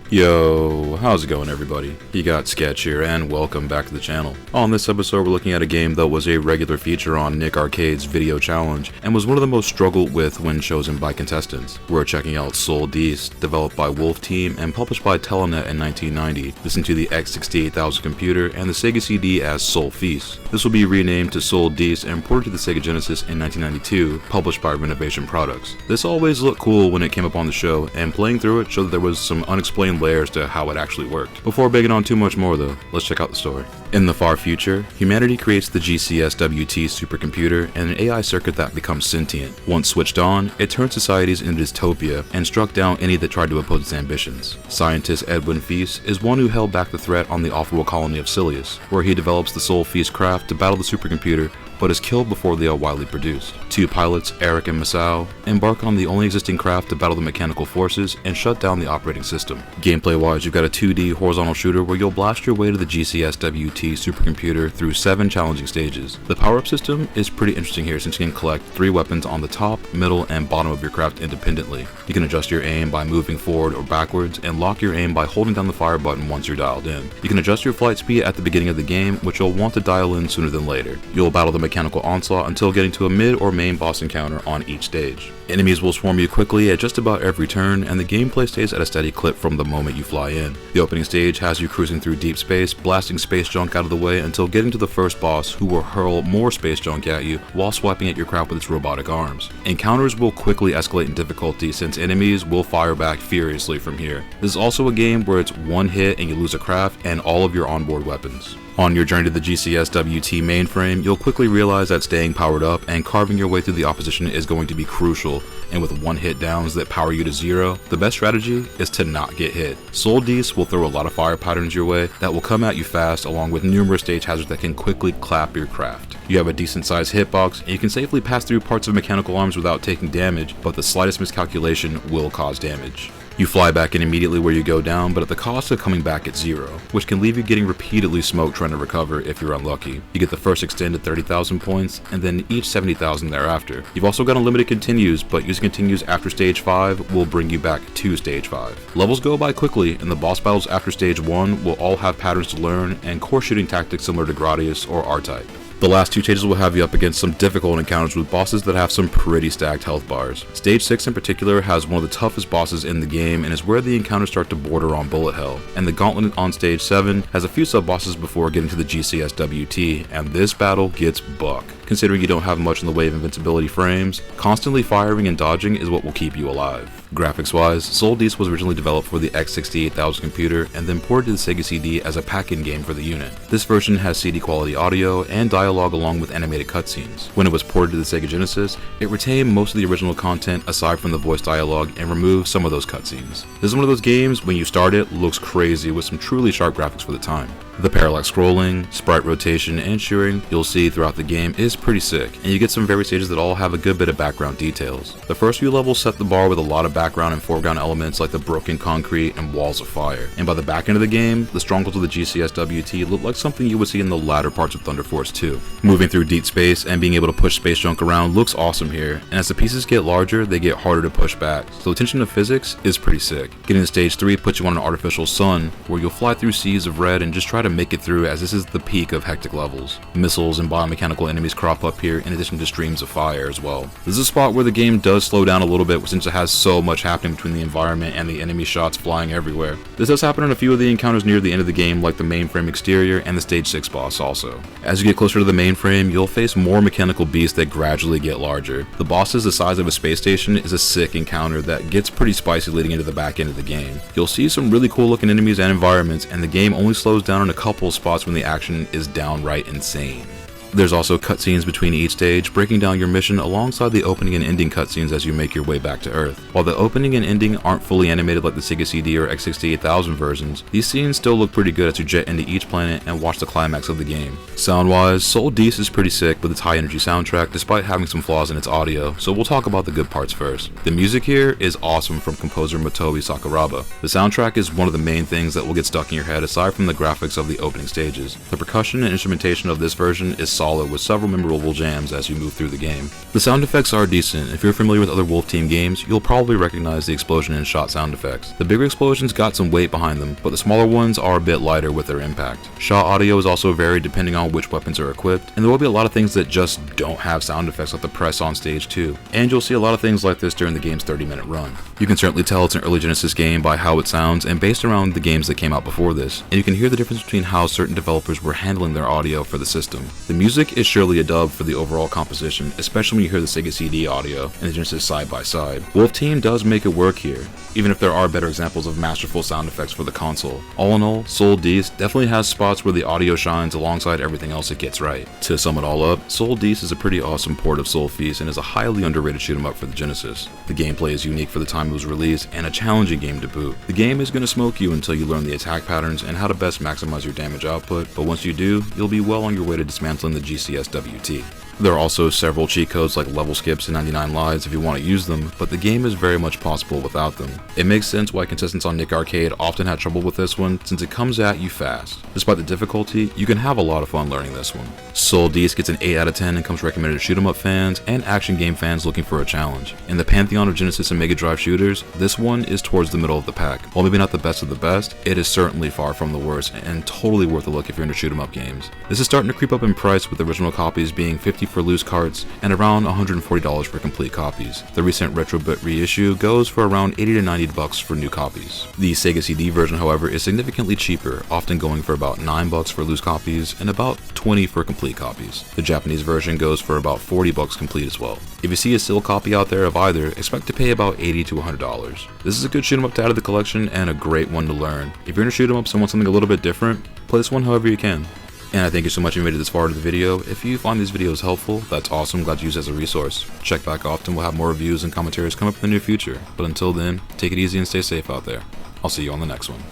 Yo, how's it going everybody? You got Sketch here and welcome back to the channel. On this episode we're looking at a game that was a regular feature on Nick Arcade's video challenge and was one of the most struggled with when chosen by contestants. We're checking out Sol-Deace, developed by Wolf Team and published by Telenet in 1990. Listen to the X68000 computer and the Sega CD as Sol-Deace. This will be renamed to Sol-Deace and ported to the Sega Genesis in 1992, published by Renovation Products. This always looked cool when it came up on the show, and playing through it showed that there was some unexplained layers to how it actually worked. Before begging on too much more though, let's check out the story. In the far future, humanity creates the GCS-WT supercomputer and an AI circuit that becomes sentient. Once switched on, it turns societies into dystopia and struck down any that tried to oppose its ambitions. Scientist Edwin Feast is one who held back the threat on the off-world colony of Silius, where he develops the Sol-Feast craft to battle the supercomputer, but is killed before they are widely produced. Two pilots, Eric and Masao, embark on the only existing craft to battle the mechanical forces and shut down the operating system. Gameplay-wise, you've got a 2D horizontal shooter where you'll blast your way to the GCS-WT supercomputer through 7 challenging stages. The power-up system is pretty interesting here since you can collect 3 weapons on the top, middle, and bottom of your craft independently. You can adjust your aim by moving forward or backwards, and lock your aim by holding down the fire button once you're dialed in. You can adjust your flight speed at the beginning of the game, which you'll want to dial in sooner than later. You'll battle the mechanical onslaught until getting to a mid or main boss encounter on each stage. Enemies will swarm you quickly at just about every turn, and the gameplay stays at a steady clip from the moment you fly in. The opening stage has you cruising through deep space, blasting space junk out of the way until getting to the first boss, who will hurl more space junk at you while swiping at your craft with its robotic arms. Encounters will quickly escalate in difficulty since enemies will fire back furiously from here. This is also a game where it's one hit and you lose a craft and all of your onboard weapons. On your journey to the GCS-WT mainframe, you'll quickly realize that staying powered up and carving your way through the opposition is going to be crucial, and with one-hit downs that power you to 0, the best strategy is to not get hit. Sol-Deace will throw a lot of fire patterns your way that will come at you fast, along with numerous stage hazards that can quickly clap your craft. You have a decent sized hitbox, and you can safely pass through parts of mechanical arms without taking damage, but the slightest miscalculation will cause damage. You fly back in immediately where you go down, but at the cost of coming back at 0, which can leave you getting repeatedly smoked trying to recover if you're unlucky. You get the first extended 30,000 points, and then each 70,000 thereafter. You've also got unlimited continues, but using continues after stage 5 will bring you back to stage 5. Levels go by quickly, and the boss battles after stage 1 will all have patterns to learn and core shooting tactics similar to Gradius or R-Type. The last 2 stages will have you up against some difficult encounters with bosses that have some pretty stacked health bars. Stage 6 in particular has one of the toughest bosses in the game and is where the encounters start to border on bullet hell. And the gauntlet on stage 7 has a few sub-bosses before getting to the GCS-WT, and this battle gets buck. Considering you don't have much in the way of invincibility frames, constantly firing and dodging is what will keep you alive. Graphics wise, Sol-Deace was originally developed for the X68000 computer and then ported to the Sega CD as a pack-in game for the unit. This version has CD quality audio and dialogue along with animated cutscenes. When it was ported to the Sega Genesis, it retained most of the original content aside from the voice dialogue and removed some of those cutscenes. This is one of those games, when you start it, looks crazy with some truly sharp graphics for the time. The parallax scrolling, sprite rotation, and shearing you'll see throughout the game is pretty sick, and you get some various stages that all have a good bit of background details. The first few levels set the bar with a lot of background and foreground elements like the broken concrete and walls of fire, and by the back end of the game, the strongholds of the GCS-WT look like something you would see in the latter parts of Thunder Force 2. Moving through deep space and being able to push space junk around looks awesome here, and as the pieces get larger, they get harder to push back, so the attention to physics is pretty sick. Getting to stage 3 puts you on an artificial sun, where you'll fly through seas of red and just try to make it through, as this is the peak of hectic levels. Missiles and biomechanical enemies crop up here in addition to streams of fire as well. This is a spot where the game does slow down a little bit since it has so much happening between the environment and the enemy shots flying everywhere. This does happen in a few of the encounters near the end of the game, like the mainframe exterior and the stage 6 boss also. As you get closer to the mainframe, you'll face more mechanical beasts that gradually get larger. The bosses the size of a space station is a sick encounter that gets pretty spicy leading into the back end of the game. You'll see some really cool looking enemies and environments, and the game only slows down in a couple spots when the action is downright insane. There's also cutscenes between each stage, breaking down your mission alongside the opening and ending cutscenes as you make your way back to Earth. While the opening and ending aren't fully animated like the Sega CD or X68000 versions, these scenes still look pretty good as you jet into each planet and watch the climax of the game. Sound-wise, Sol-Deace is pretty sick with its high-energy soundtrack despite having some flaws in its audio, so we'll talk about the good parts first. The music here is awesome from composer Motoi Sakuraba. The soundtrack is one of the main things that will get stuck in your head aside from the graphics of the opening stages. The percussion and instrumentation of this version is solid solid with several memorable jams as you move through the game. The sound effects are decent. If you're familiar with other Wolf Team games, you'll probably recognize the explosion and shot sound effects. The bigger explosions got some weight behind them, but the smaller ones are a bit lighter with their impact. Shot audio is also varied depending on which weapons are equipped, and there will be a lot of things that just don't have sound effects like the press on stage too. And you'll see a lot of things like this during the game's 30-minute run. You can certainly tell it's an early Genesis game by how it sounds and based around the games that came out before this, and you can hear the difference between how certain developers were handling their audio for the system. The music is surely a dub for the overall composition, especially when you hear the Sega CD audio and the Genesis side by side. Wolf Team does make it work here, even if there are better examples of masterful sound effects for the console. All in all, Sol-Deace definitely has spots where the audio shines alongside everything else it gets right. To sum it all up, Sol-Deace is a pretty awesome port of Sol-Feast and is a highly underrated shoot 'em up for the Genesis. The gameplay is unique for the time it was released and a challenging game to boot. The game is going to smoke you until you learn the attack patterns and how to best maximize your damage output, but once you do, you'll be well on your way to dismantling the GCS-WT. There are also several cheat codes like level skips and 99 lives if you want to use them, but the game is very much possible without them. It makes sense why contestants on Nick Arcade often had trouble with this one, since it comes at you fast. Despite the difficulty, you can have a lot of fun learning this one. Sol-Deace gets an 8 out of 10 and comes recommended to shoot 'em up fans and action game fans looking for a challenge. In the pantheon of Genesis and Mega Drive shooters, this one is towards the middle of the pack. While maybe not the best of the best, it is certainly far from the worst and totally worth a look if you're into shoot 'em up games. This is starting to creep up in price, with original copies being $50 for loose carts and around $140 for complete copies. The recent Retrobit reissue goes for around $80 to $90 for new copies. The Sega CD version, however, is significantly cheaper, often going for about $9 for loose copies and about $20 for complete copies. The Japanese version goes for about $40 complete as well. If you see a still copy out there of either, expect to pay about $80 to $100. This is a good shoot 'em up to add to the collection and a great one to learn. If you're into shoot 'em ups and want something a little bit different, play this one however you can. And I thank you so much if you made it this far into the video. If you find these videos helpful, that's awesome, glad to use it as a resource. Check back often, we'll have more reviews and commentaries come up in the near future. But until then, take it easy and stay safe out there. I'll see you on the next one.